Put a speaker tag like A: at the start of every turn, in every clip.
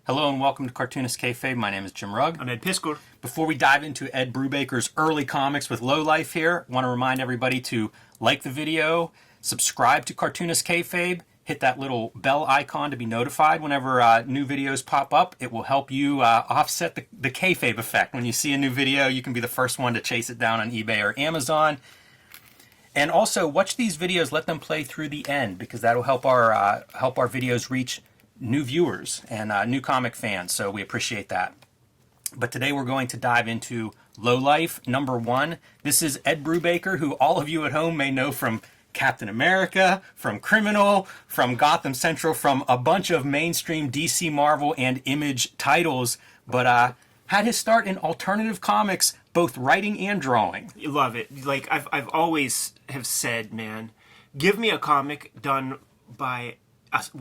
A: Hello and welcome to Cartoonist Kayfabe. My name is Jim Rugg.
B: I'm Ed Piskor.
A: Before we dive into Ed Brubaker's early comics with Lowlife here, I want to remind everybody to like the video, subscribe to Cartoonist Kayfabe, hit that little bell icon to be notified whenever new videos pop up. It will help you offset the kayfabe effect. When you see a new video, you can be the first one to chase it down on eBay or Amazon. And also, watch these videos, let them play through the end, because that'll help our videos reach new viewers and new comic fans, so we appreciate that. But today we're going to dive into Lowlife #1. This is Ed Brubaker, who all of you at home may know from Captain America, from Criminal, from Gotham Central, from a bunch of mainstream DC, Marvel, and Image titles, but had his start in alternative comics, both writing and drawing.
B: You love it. Like I've always have said, man, give me a comic done by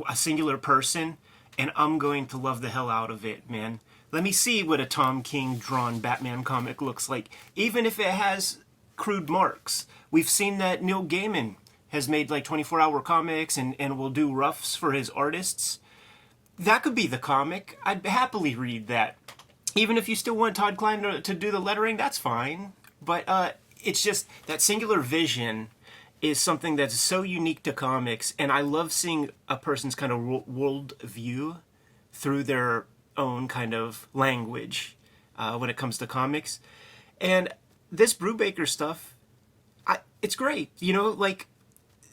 B: a singular person, and I'm going to love the hell out of it, man. Let me see what a Tom King drawn Batman comic looks like, even if it has crude marks. We've seen that Neil Gaiman has made like 24-hour comics and will do roughs for his artists. That could be the comic. I'd happily read that. Even if you still want Todd Klein to do the lettering, that's fine. But it's just that singular vision is something that's so unique to comics, and I love seeing a person's kind of world view through their own kind of language when it comes to comics. And this Brubaker stuff, it's great. You know, like,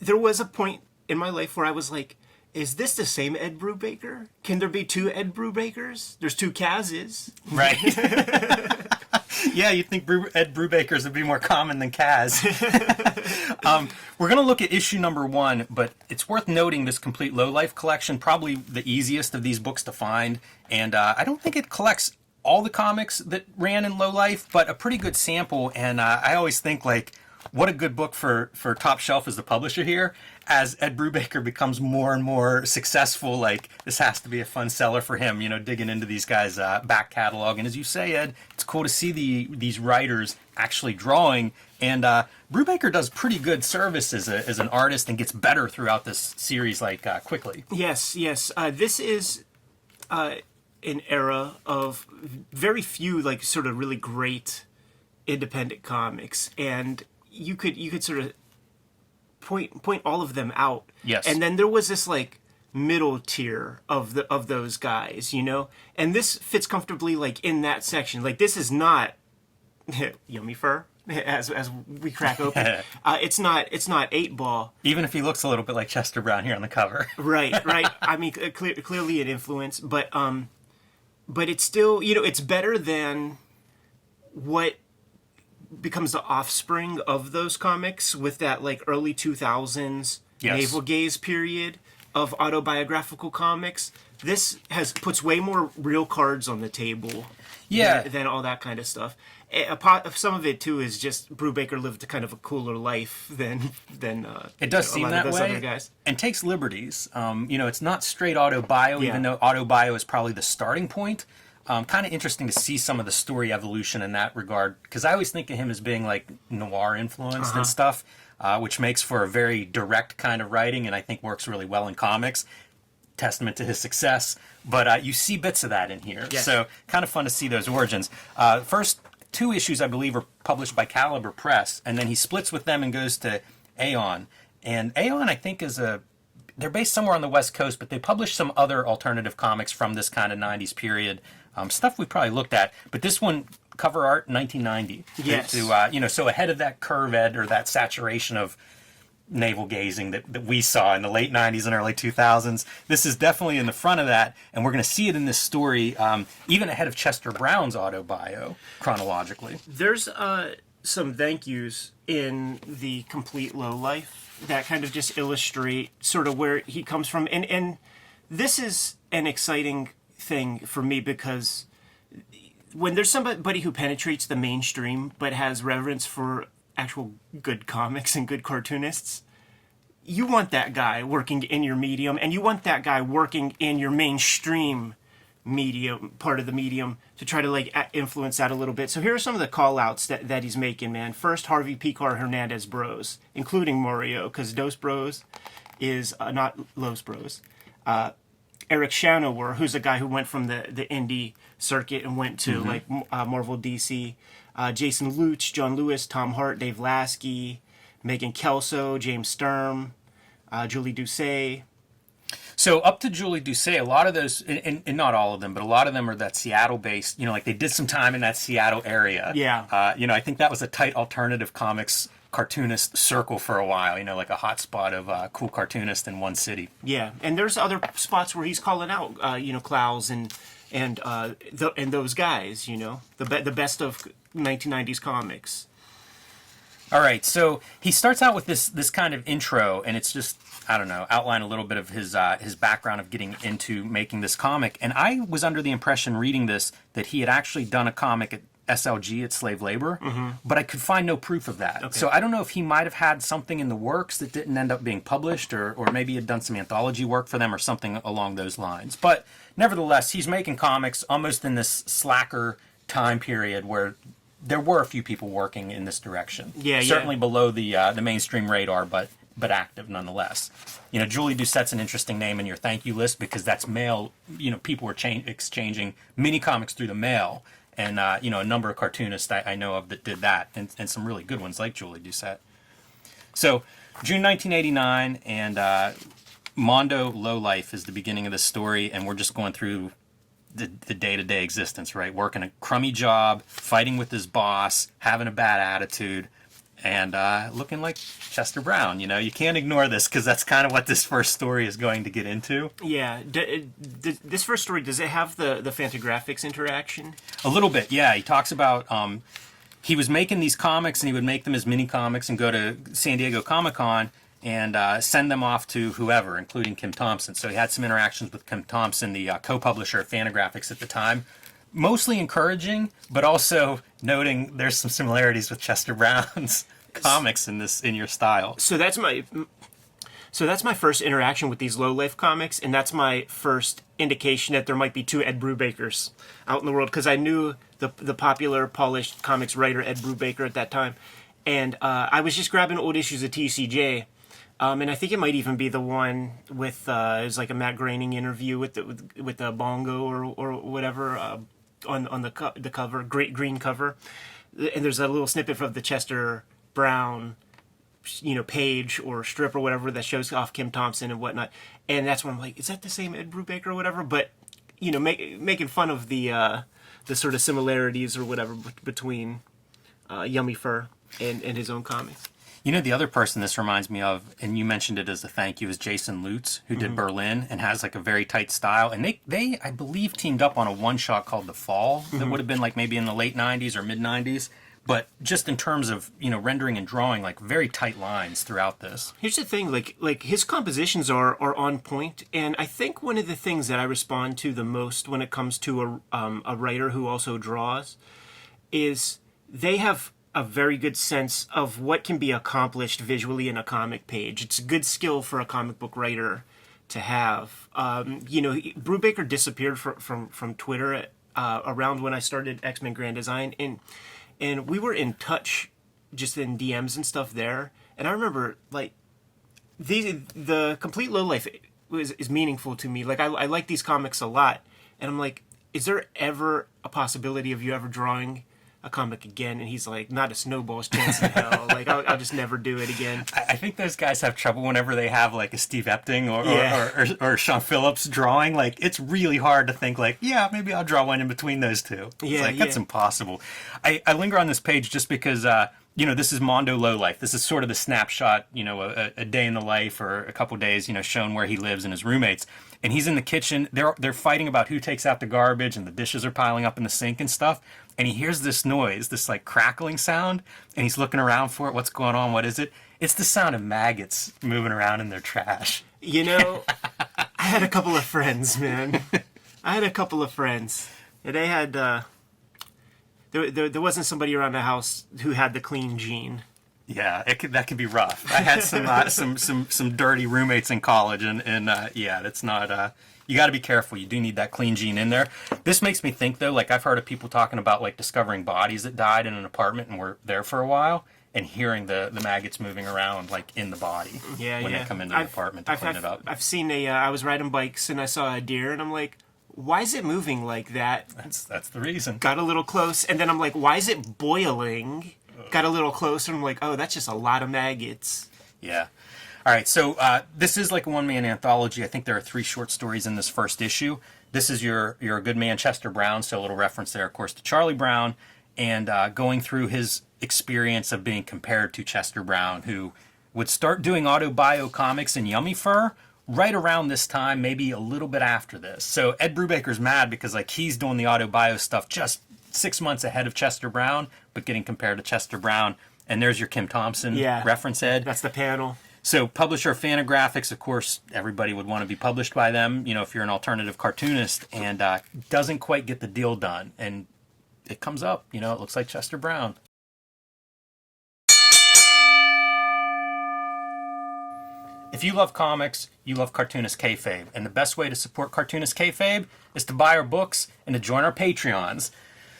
B: there was a point in my life where I was like, is this the same Ed Brubaker? Can there be two Ed Brubakers? There's two Kazes.
A: Right. Yeah, you'd think Ed Brubaker's would be more common than Kaz. We're going to look at issue #1, but it's worth noting this complete Lowlife collection, probably the easiest of these books to find, and I don't think it collects all the comics that ran in Lowlife, but a pretty good sample, and I always think, like, what a good book for Top Shelf as the publisher here. As Ed Brubaker becomes more and more successful, like, this has to be a fun seller for him, you know, digging into these guys' back catalog. And as you say, Ed, it's cool to see these writers actually drawing. And Brubaker does pretty good service as an artist and gets better throughout this series, like, quickly.
B: Yes. This is an era of very few, like, sort of really great independent comics. And you could sort of point all of them out.
A: Yes.
B: And then there was this like middle tier of those guys, you know? And this fits comfortably like in that section. Like, this is not yummy fur as we crack open. It's not 8-Ball.
A: Even if he looks a little bit like Chester Brown here on the cover.
B: Right. I mean, clearly an influence, but it's still, you know, it's better than what becomes the offspring of those comics with that like early 2000s navel gaze period of autobiographical comics. This puts way more real cards on the table than all that kind of stuff. Some of it too is just Brubaker lived kind of a cooler life than
A: it does seem that way,
B: other guys.
A: And takes liberties. You know, it's not straight autobio, even though autobio is probably the starting point. Kind of interesting to see some of the story evolution in that regard, because I always think of him as being like noir influenced and stuff, which makes for a very direct kind of writing, and I think works really well in comics. Testament to his success, but you see bits of that in here.
B: Yes.
A: So kind of fun to see those origins. First 2 issues, I believe, are published by Caliber Press, and then he splits with them and goes to Aeon. And Aeon, I think, they're based somewhere on the West Coast, but they publish some other alternative comics from this kind of 90s period. Stuff we probably looked at, but this one, cover art, 1990.
B: Yes.
A: You know, so ahead of that curve, Ed, or that saturation of navel gazing that we saw in the late 90s and early 2000s. This is definitely in the front of that, and we're going to see it in this story, even ahead of Chester Brown's autobio, chronologically.
B: There's some thank yous in the complete Lowlife that kind of just illustrate sort of where he comes from. And this is an exciting thing for me, because when there's somebody who penetrates the mainstream but has reverence for actual good comics and good cartoonists, you want that guy working in your medium, and you want that guy working in your mainstream medium, part of the medium, to try to like influence that a little bit. So here are some of the call outs that he's making, man. First, Harvey Picar Hernandez Bros, including Mario, because Dos Bros is not Los Bros. Eric Shanower, who's a guy who went from the indie circuit and went to like Marvel, DC. Jason Lutz, John Lewis, Tom Hart, Dave Lasky, Megan Kelso, James Sturm, Julie Doucet.
A: So up to Julie Doucet, a lot of those, and not all of them, but a lot of them are that Seattle-based, like they did some time in that Seattle area.
B: Yeah.
A: I think that was a tight alternative comics cartoonist circle for a while, like a hot spot of cool cartoonists in one city.
B: Yeah, and there's other spots where he's calling out, Klaus and those guys, the best of 1990s comics.
A: All right, so he starts out with this kind of intro, and it's just, I don't know, outline a little bit of his background of getting into making this comic. And I was under the impression reading this that he had actually done a comic at SLG at Slave Labor, but I could find no proof of that. Okay. So I don't know if he might have had something in the works that didn't end up being published, or maybe had done some anthology work for them or something along those lines. But nevertheless, he's making comics almost in this slacker time period where there were a few people working in this direction.
B: Yeah,
A: certainly below the mainstream radar, but active nonetheless. Julie Doucet's an interesting name in your thank you list because that's mail. People were exchanging mini comics through the mail, and a number of cartoonists I know of that did that, and some really good ones like Julie Doucet. So June 1989, and Mondo Low Life is the beginning of the story, and we're just going through the day-to-day existence, right? Working a crummy job, fighting with his boss, having a bad attitude, and looking like Chester Brown. You can't ignore this because that's kind of what this first story is going to get into.
B: Yeah. This first story, does it have the Fantagraphics interaction?
A: A little bit, yeah. He talks about he was making these comics, and he would make them as mini comics and go to San Diego Comic-Con and send them off to whoever, including Kim Thompson. So he had some interactions with Kim Thompson, the co-publisher of Fantagraphics at the time. Mostly encouraging, but also noting there's some similarities with Chester Brown's comics in your style.
B: So that's my first interaction with these Low Life comics, and that's my first indication that there might be two Ed Brubakers out in the world, because I knew the popular polished comics writer Ed Brubaker at that time, and I was just grabbing old issues of TCJ. And I think it might even be the one with it was like a Matt Groening interview with the Bongo or whatever on the cover, great green cover, and there's a little snippet of the Chester Brown, page or strip or whatever that shows off Kim Thompson and whatnot, and that's when I'm like, is that the same Ed Brubaker or whatever? But making fun of the sort of similarities or whatever between Yummy Fur and his own comics.
A: The other person this reminds me of, and you mentioned it as a thank you, is Jason Lutz, who did Berlin and has like a very tight style. And they I believe, teamed up on a one-shot called The Fall that would have been like maybe in the late 90s or mid-90s. But just in terms of, rendering and drawing, like very tight lines throughout this.
B: Here's the thing, like his compositions are on point. And I think one of the things that I respond to the most when it comes to a writer who also draws is they have a very good sense of what can be accomplished visually in a comic page. It's a good skill for a comic book writer to have. Brubaker disappeared from Twitter around when I started X-Men Grand Design, and we were in touch just in DMs and stuff there. And I remember like the complete Low Life is meaningful to me. Like I like these comics a lot, and I'm like, is there ever a possibility of you ever drawing a comic again? And he's like, not a snowball's chance in hell. Like I'll just never do it again.
A: I think those guys have trouble whenever they have like a Steve Epting or Sean Phillips drawing. Like it's really hard to think like, yeah, maybe I'll draw one in between those two. It's like that's impossible. I linger on this page just because this is Mondo Low Life. This is sort of the snapshot, a day in the life or a couple days, shown where he lives and his roommates. And he's in the kitchen. They're fighting about who takes out the garbage, and the dishes are piling up in the sink and stuff. And he hears this noise, this like crackling sound, and he's looking around for it. What's going on? What is it? It's the sound of maggots moving around in their trash.
B: I had a couple of friends, man. And they had there wasn't somebody around the house who had the clean gene.
A: Yeah, that could be rough. I had some dirty roommates in college, and that's not. You got to be careful. You do need that clean gene in there. This makes me think though, like I've heard of people talking about like discovering bodies that died in an apartment and were there for a while, and hearing the maggots moving around like in the body when they come into the apartment to clean it up.
B: I've seen I was riding bikes and I saw a deer and I'm like, why is it moving like that?
A: That's the reason.
B: Got a little close and then I'm like, why is it boiling? Got a little closer and I'm like, oh, that's just a lot of maggots.
A: Yeah. All right, so this is like a one-man anthology. I think there are 3 short stories in this first issue. This is your good man Chester Brown, so a little reference there, of course, to Charlie Brown, and going through his experience of being compared to Chester Brown, who would start doing auto-bio comics in Yummy Fur right around this time, maybe a little bit after this. So Ed Brubaker's mad because like he's doing the auto-bio stuff just 6 months ahead of Chester Brown, but getting compared to Chester Brown. And there's your Kim Thompson reference, Ed.
B: That's the panel.
A: So publisher Fantagraphics, of course, everybody would want to be published by them, you know, if you're an alternative cartoonist, and doesn't quite get the deal done. And it comes up, you know, it looks like Chester Brown. If you love comics, you love Cartoonist Kayfabe. And the best way to support Cartoonist Kayfabe is to buy our books and to join our Patreons.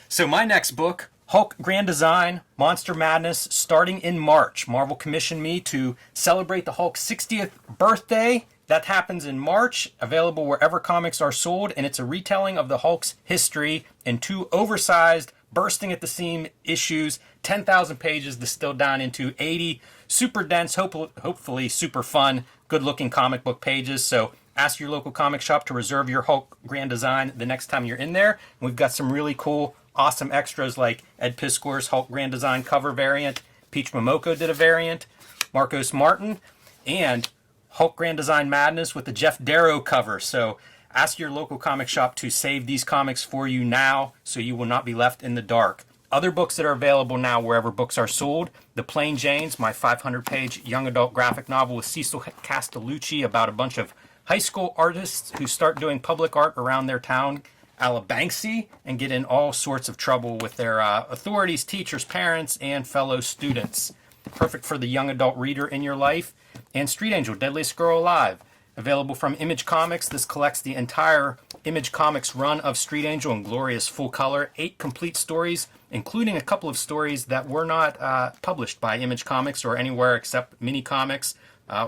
A: So my next book, Hulk Grand Design, Monster Madness, starting in March. Marvel commissioned me to celebrate the Hulk's 60th birthday. That happens in March, available wherever comics are sold, and it's a retelling of the Hulk's history in 2 oversized, bursting at the seam issues, 10,000 pages distilled down into 80 super dense, hopefully super fun, good-looking comic book pages. So ask your local comic shop to reserve your Hulk Grand Design the next time you're in there. And we've got some really cool, awesome extras like Ed Piskor's Hulk Grand Design cover variant, Peach Momoko did a variant, Marcos Martin, and Hulk Grand Design Madness with the Jeff Darrow cover. So ask your local comic shop to save these comics for you now so you will not be left in the dark. Other books that are available now wherever books are sold, The Plain Janes, my 500-page young adult graphic novel with Cecil Castellucci about a bunch of high school artists who start doing public art around their town, Banksy, and get in all sorts of trouble with their authorities, teachers, parents, and fellow students. Perfect for the young adult reader in your life. And Street Angel, Deadliest Girl Alive. Available from Image Comics. This collects the entire Image Comics run of Street Angel in glorious full color. 8 complete stories, including a couple of stories that were not published by Image Comics or anywhere except Mini Comics.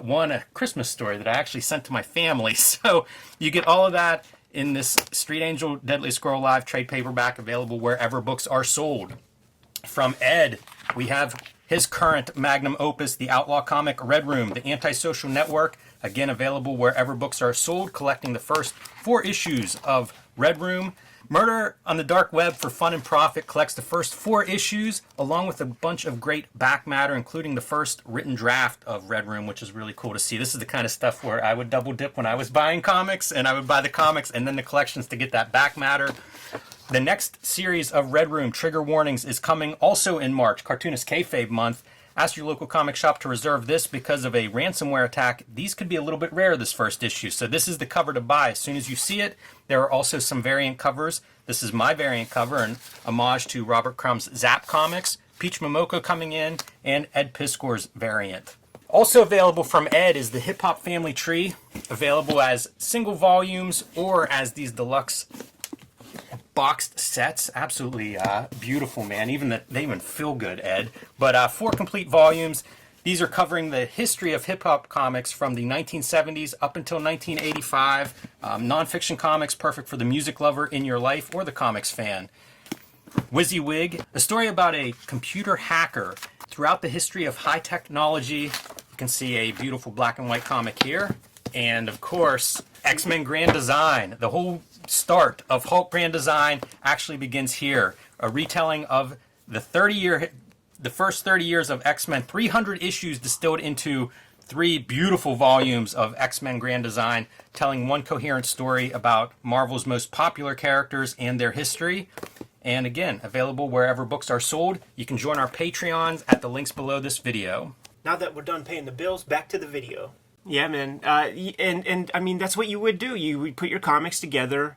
A: One, a Christmas story that I actually sent to my family. So you get all of that in this Street Angel Deadliest Girl Alive trade paperback, available wherever books are sold. From Ed, we have his current magnum opus, the outlaw comic Red Room, the Antisocial Network, again available wherever books are sold, collecting the first 4 issues of Red Room. Murder on the Dark Web for Fun and Profit collects the first 4 issues, along with a bunch of great back matter, including the first written draft of Red Room, which is really cool to see. This is the kind of stuff where I would double dip when I was buying comics, and I would buy the comics and then the collections to get that back matter. The next series of Red Room, Trigger Warnings, is coming also in March, Cartoonist Kayfabe month. Ask your local comic shop to reserve this because of a ransomware attack. These could be a little bit rare this first issue, so this is the cover to buy. As soon as you see it, there are also some variant covers. This is my variant cover, an homage to Robert Crumb's Zap Comics, Peach Momoko coming in, and Ed Piskor's variant. Also available from Ed is the Hip Hop Family Tree, available as single volumes or as these deluxe boxed sets. Absolutely beautiful, man. They even feel good, Ed. But 4 complete volumes. These are covering the history of hip-hop comics from the 1970s up until 1985. Nonfiction comics, perfect for the music lover in your life or the comics fan. WYSIWYG, a story about a computer hacker throughout the history of high technology. You can see a beautiful black and white comic here. And, of course, X-Men Grand Design. The whole start of Hulk Grand Design actually begins here. A retelling of the first 30 years of X-Men. 300 issues distilled into 3 beautiful volumes of X-Men Grand Design, telling one coherent story about Marvel's most popular characters and their history. And again, available wherever books are sold. You can join our Patreons at the links below this video.
B: Now that we're done paying the bills, back to the video. Yeah, man. And I mean, that's what you would do. You would put your comics together.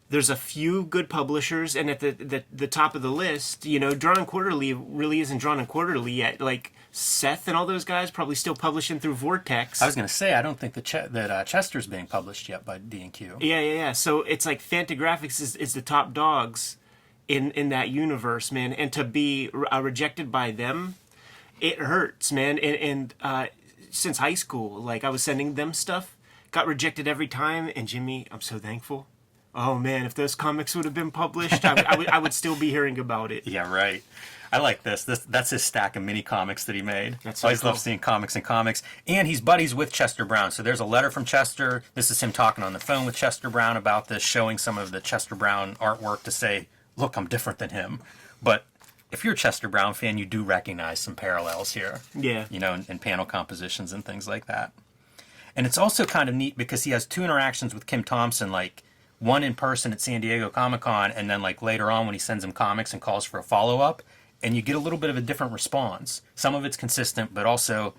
B: There's a few good publishers, and at the top of the list, you know, Drawn and Quarterly really isn't Drawn and Quarterly yet. Like, Seth and all those guys probably still publishing through Vortex.
A: I was going to say, I don't think that Chester's being published yet by D&Q.
B: Yeah. So it's like Fantagraphics is the top dogs in that universe, man. And to be rejected by them It hurts, man. And since high school, like I was sending them stuff, got rejected every time. And Jimmy, I'm so thankful. Oh man, if those comics would have been published, I would still be hearing about it.
A: Yeah, right. I like this. That's his stack of mini comics that he made.
B: That's
A: I
B: so
A: always
B: cool.
A: love seeing comics and comics. And he's buddies with Chester Brown. So there's a letter from Chester. This is him talking on the phone with Chester Brown about this, showing some of the Chester Brown artwork to say, look, I'm different than him. But if you're a Chester Brown fan, you do recognize some parallels here.
B: Yeah.
A: You know, in panel compositions and things like that. And it's also kind of neat because he has two interactions with Kim Thompson, like one in person at San Diego Comic-Con, and then like later on when he sends him comics and calls for a follow-up, and you get a little bit of a different response. Some of it's consistent, but also,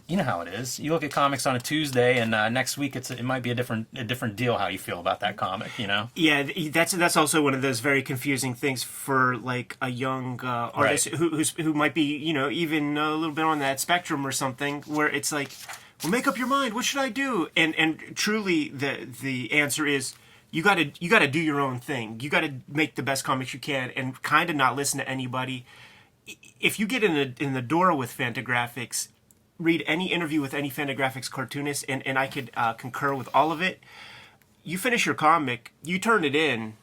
A: you know how it is. You look at comics on a Tuesday, and next week it might be a different deal how you feel about that comic, you know?
B: Yeah, that's also one of those very confusing things for like a young artist who might be, you know, even a little bit on that spectrum or something, where it's like, well, make up your mind. What should I do? And truly, the answer is you gotta do your own thing. You gotta make the best comics you can, and kind of not listen to anybody. If you get in the door with Fantagraphics, read any interview with any Fantagraphics cartoonist, and I could concur with all of it. You finish your comic, you turn it in.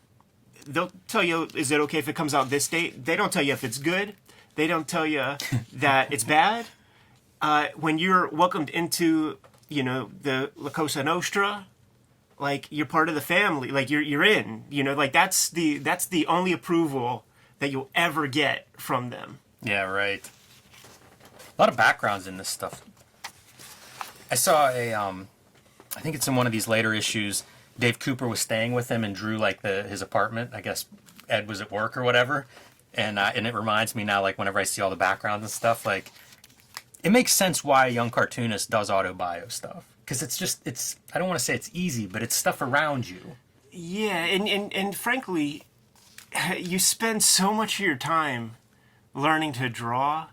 B: They'll tell you, is it okay if it comes out this date? They don't tell you if it's good. They don't tell you that it's bad. When you're welcomed into, you know, the La Cosa Nostra, like you're part of the family, like you're in, you know, like that's the only approval that you'll ever get from them.
A: Yeah, right. A lot of backgrounds in this stuff. I saw I think it's in one of these later issues, Dave Cooper was staying with him and drew like his apartment. I guess Ed was at work or whatever. And it reminds me now, like whenever I see all the backgrounds and stuff, like it makes sense why a young cartoonist does auto-bio stuff. Because it's I don't want to say it's easy, but it's stuff around you.
B: Yeah, and frankly, you spend so much of your time learning to draw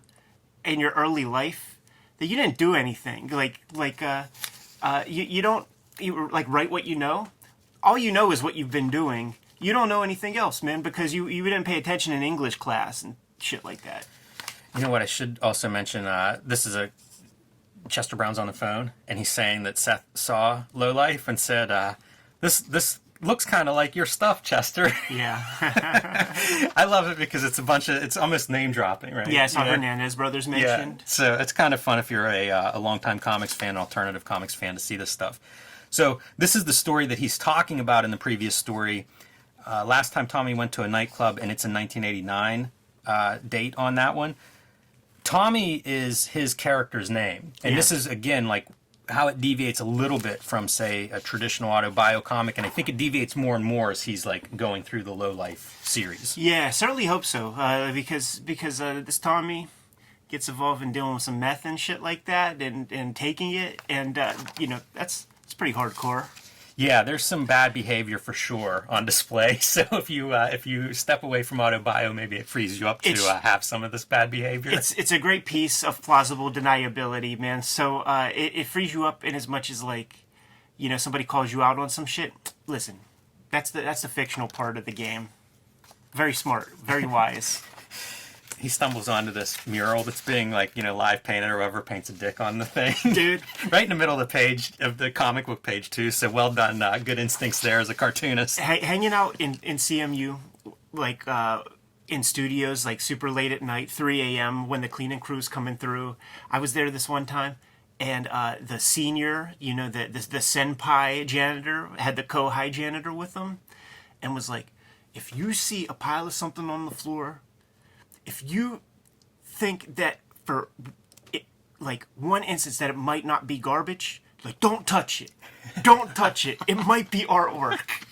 B: in your early life that you didn't do anything. You don't like write what you know. All you know is what you've been doing. You don't know anything else, man, because you didn't pay attention in English class and shit like that.
A: You know what? I should also mention. This is Chester Brown's on the phone, and he's saying that Seth saw Lowlife and said, "This looks kind of like your stuff, Chester."
B: Yeah.
A: I love it because it's almost name dropping, right?
B: Yeah, I saw
A: You know?
B: Hernandez brothers mentioned.
A: Yeah. So it's kind of fun if you're a longtime comics fan, alternative comics fan, to see this stuff. So this is the story that he's talking about in the previous story. Last time Tommy went to a nightclub, and it's a 1989 date on that one. Tommy is his character's name. And this is, again, like how it deviates a little bit from, say, a traditional auto-bio comic. And I think it deviates more and more as he's like going through the Low Life series.
B: Yeah, certainly hope so. Because this Tommy gets involved in dealing with some meth and shit like that, and taking it, and you know, it's pretty hardcore.
A: Yeah, there's some bad behavior for sure on display. So if you step away from auto-bio, maybe it frees you up to have some of this bad behavior.
B: It's a great piece of plausible deniability, man. So it frees you up in as much as, like, you know, somebody calls you out on some shit. Listen, that's the fictional part of the game. Very smart, very wise.
A: He stumbles onto this mural that's being, like, you know, live painted, or whoever paints a dick on the thing.
B: Dude.
A: Right in the middle of the page, of the comic book page, too. So well done. Good instincts there as a cartoonist.
B: Hanging out in CMU, like, in studios, like, super late at night, 3 a.m., when the cleaning crew's coming through. I was there this one time, and the senior, you know, the senpai janitor, had the kohai janitor with them, and was like, if you see a pile of something on the floor, if you think that for like one instance that it might not be garbage, like, don't touch it. Don't touch it. It might be artwork.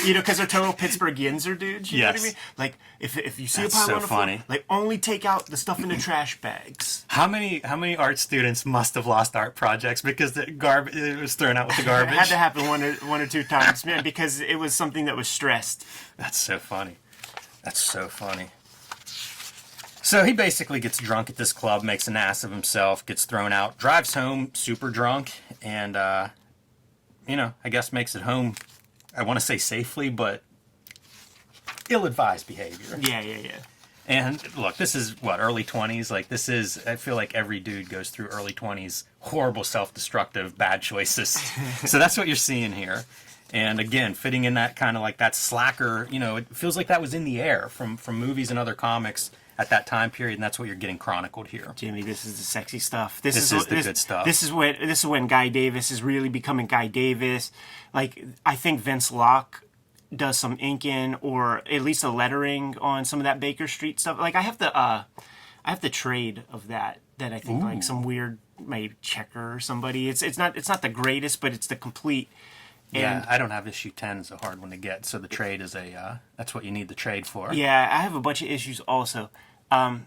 B: You know, because they're total Pittsburghians are dudes. You know what I mean? Like, if you see a pile on the floor, like, only take out the stuff in the trash bags.
A: How many art students must have lost art projects because the garbage it was thrown out with the garbage?
B: It had to happen one or two times, man, because it was something that was stressed.
A: That's so funny. That's so funny. So he basically gets drunk at this club, makes an ass of himself, gets thrown out, drives home super drunk, and, you know, I guess makes it home, I want to say safely, but ill-advised behavior.
B: Yeah.
A: And look, this is what, early 20s? Like, this is, I feel like every dude goes through early 20s, horrible, self-destructive, bad choices. So that's what you're seeing here. And again, fitting in that kind of like that slacker, you know, it feels like that was in the air from movies and other comics at that time period, and that's what you're getting chronicled here.
B: Jimmy, this is the sexy stuff. This
A: is the good stuff.
B: This is when Guy Davis is really becoming Guy Davis. Like, I think Vince Locke does some inking or at least a lettering on some of that Baker Street stuff. Like, I have the trade of that I think like some weird maybe checker or somebody. It's not the greatest, but it's the complete.
A: Yeah, I don't have issue 10. It's a hard one to get, so the trade is that's what you need the trade for.
B: Yeah, I have a bunch of issues also.
A: A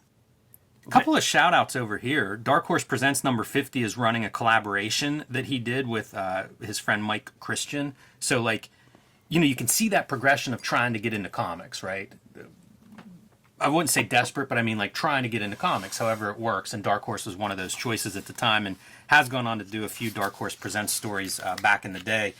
A: couple of shout outs over here. Dark Horse Presents number 50 is running a collaboration that he did with his friend Mike Christian. So, like, you know, you can see that progression of trying to get into comics, right? I wouldn't say desperate, but I mean, like, trying to get into comics, however it works. And Dark Horse was one of those choices at the time and has gone on to do a few Dark Horse Presents stories back in the day.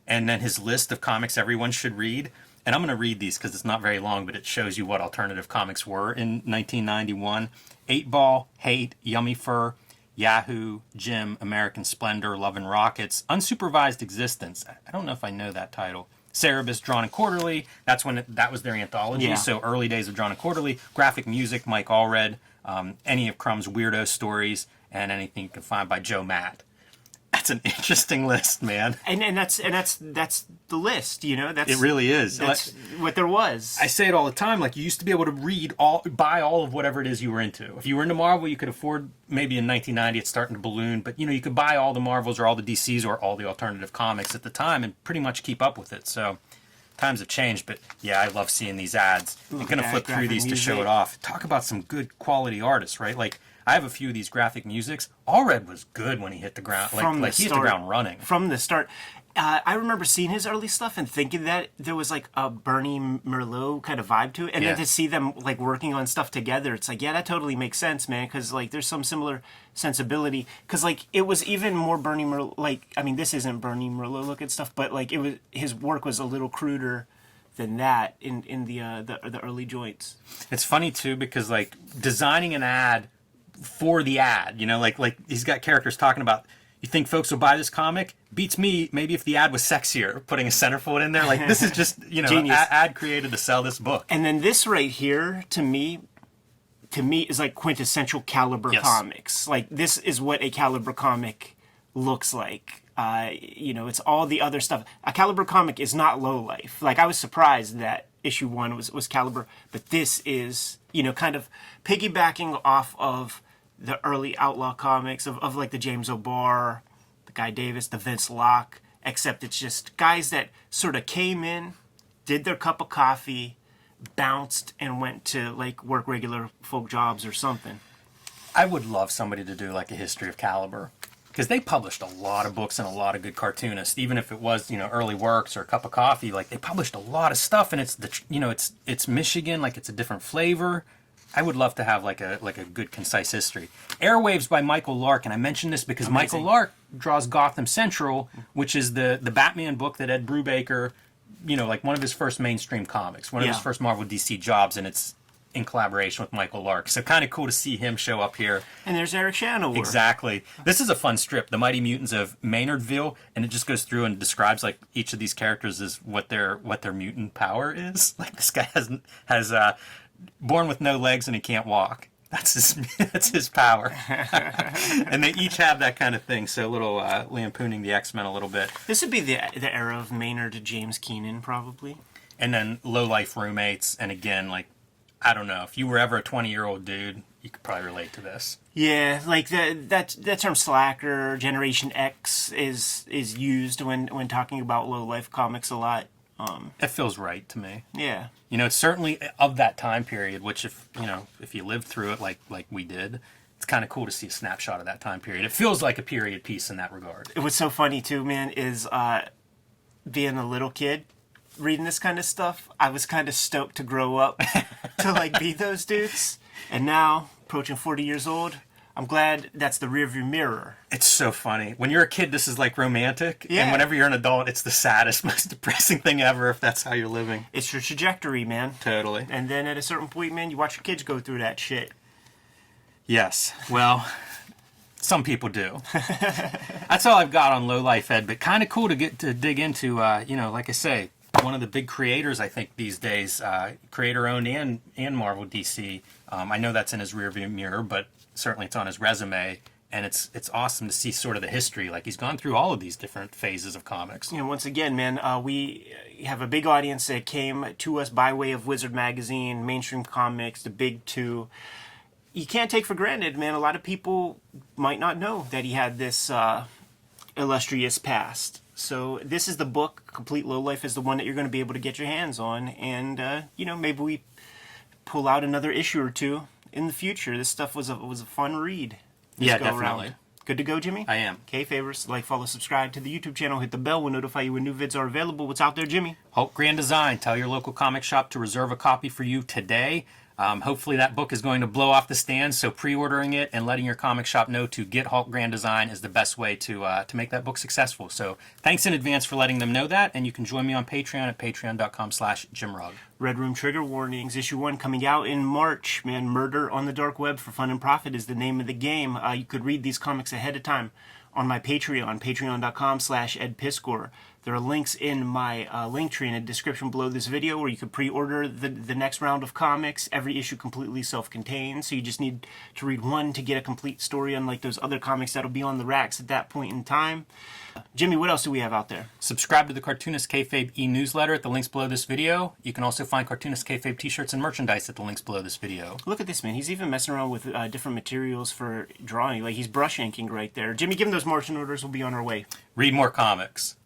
A: And then his list of comics everyone should read. And I'm going to read these because it's not very long, but it shows you what alternative comics were in 1991. 8-Ball, Hate, Yummy Fur, Yahoo, Jim, American Splendor, Love and Rockets, Unsupervised Existence. I don't know if I know that title. Cerebus, Drawn and Quarterly. That's when that was their anthology.
B: Yeah.
A: So early days of Drawn and Quarterly. Graphic Music, Mike Allred. Any of Crumb's Weirdo Stories, and anything you can find by Joe Matt. That's an interesting list, man.
B: And that's the list, you know.
A: It really is.
B: That's what there was.
A: I say it all the time. Like, you used to be able to buy all of whatever it is you were into. If you were into Marvel, you could afford, maybe in 1990 it's starting to balloon, but you know, you could buy all the Marvels or all the DCs or all the alternative comics at the time and pretty much keep up with it. So times have changed, but yeah, I love seeing these ads. I'm going to flip through these to show it off. Talk about some good quality artists, right? Like, I have a few of these graphic musics. Allred was good when he hit the ground. He hit the ground running.
B: From the start. I remember seeing his early stuff and thinking that there was like a Bernie Merlot kind of vibe to it. And then to see them like working on stuff together, it's like, yeah, that totally makes sense, man. Because like there's some similar sensibility. Because like it was even more Bernie Merlot. Like, I mean, this isn't Bernie Merlot looking stuff, but like it was, his work was a little cruder than that in the early joints.
A: It's funny too because like designing an ad for the ad, you know, like he's got characters talking about, you think folks will buy this comic? Beats me, maybe if the ad was sexier, putting a centerfold in there. Like, this is just, you know, ad created to sell this book.
B: And then this right here, to me is like quintessential Caliber comics. Like, this is what a Caliber comic looks like. You know, it's all the other stuff. A Caliber comic is not Lowlife. Like, I was surprised that issue 1 was Caliber, but this is, you know, kind of piggybacking off of the early Outlaw comics of like the James O'Barr, the Guy Davis, the Vince Locke, except it's just guys that sort of came in, did their cup of coffee, bounced, and went to like work regular folk jobs or something.
A: I would love somebody to do like a history of Caliber, because they published a lot of books and a lot of good cartoonists, even if it was, you know, early works or a cup of coffee. Like, they published a lot of stuff, and it's Michigan, like it's a different flavor. I would love to have like a good concise history. Airwaves by Michael Lark, and I mention this because Michael Lark draws Gotham Central, which is the Batman book that Ed Brubaker, you know, like one of his first mainstream comics, one of his first Marvel DC jobs, and it's in collaboration with Michael Lark. So kind of cool to see him show up here.
B: And there's Eric Shanower.
A: Exactly. This is a fun strip, The Mighty Mutants of Maynardville, and it just goes through and describes like each of these characters as what their mutant power is. Like, this guy has born with no legs and he can't walk. That's his power. And they each have that kind of thing. So a little lampooning the X-Men a little bit.
B: This would be the era of Maynard to James Keenan, probably.
A: And then Lowlife roommates. And again, like, I don't know, if you were ever a 20-year-old dude, you could probably relate to this.
B: Yeah, like that term slacker, Generation X is used when talking about Lowlife comics a lot.
A: It feels right to me.
B: Yeah.
A: You know, it's certainly of that time period, which if you lived through it like we did, it's kind of cool to see a snapshot of that time period. It feels like a period piece in that regard.
B: What's so funny too, man, is being a little kid reading this kind of stuff, I was kind of stoked to grow up to like be those dudes. And now, approaching 40 years old, I'm glad that's the rearview mirror.
A: It's so funny. When you're a kid, this is like romantic.
B: Yeah.
A: And whenever you're an adult, it's the saddest, most depressing thing ever if that's how you're living.
B: It's your trajectory, man.
A: Totally.
B: And then at a certain point, man, you watch your kids go through that shit.
A: Yes. Well, some people do. That's all I've got on Low Life, Ed, but kind of cool to get to dig into, like I say, one of the big creators, I think, these days, creator-owned and Marvel DC. I know that's in his rearview mirror, but certainly it's on his resume, and it's awesome to see sort of the history. Like, he's gone through all of these different phases of comics.
B: You know, once again, man, we have a big audience that came to us by way of Wizard Magazine, mainstream comics, the big two. You can't take for granted, man. A lot of people might not know that he had this illustrious past. So this is the book. Complete Low Life is the one that you're going to be able to get your hands on, and maybe we pull out another issue or two in the future. This stuff was a fun read.
A: Yeah, definitely.
B: Good to go, Jimmy?
A: I am.
B: Kayfabers, like, follow, subscribe to the YouTube channel. Hit the bell. We'll notify you when new vids are available. What's out there, Jimmy?
A: Hulk Grand Design. Tell your local comic shop to reserve a copy for you today. Hopefully that book is going to blow off the stands, so pre-ordering it and letting your comic shop know to get Hulk Grand Design is the best way to make that book successful. So thanks in advance for letting them know that, and you can join me on Patreon at patreon.com/JimRugg.
B: Red Room Trigger Warnings, issue 1 coming out in March. Man, Murder on the Dark Web for Fun and Profit is the name of the game. You could read these comics ahead of time on my Patreon, patreon.com/EdPiskor. There are links in my link tree in the description below this video where you can pre-order the next round of comics. Every issue completely self-contained, so you just need to read one to get a complete story, unlike those other comics that'll be on the racks at that point in time. Jimmy, what else do we have out there?
A: Subscribe to the Cartoonist Kayfabe e-newsletter at the links below this video. You can also find Cartoonist Kayfabe t-shirts and merchandise at the links below this video.
B: Look at this, man. He's even messing around with different materials for drawing. Like, he's brush inking right there. Jimmy, give him those marching orders. We'll be on our way.
A: Read more comics.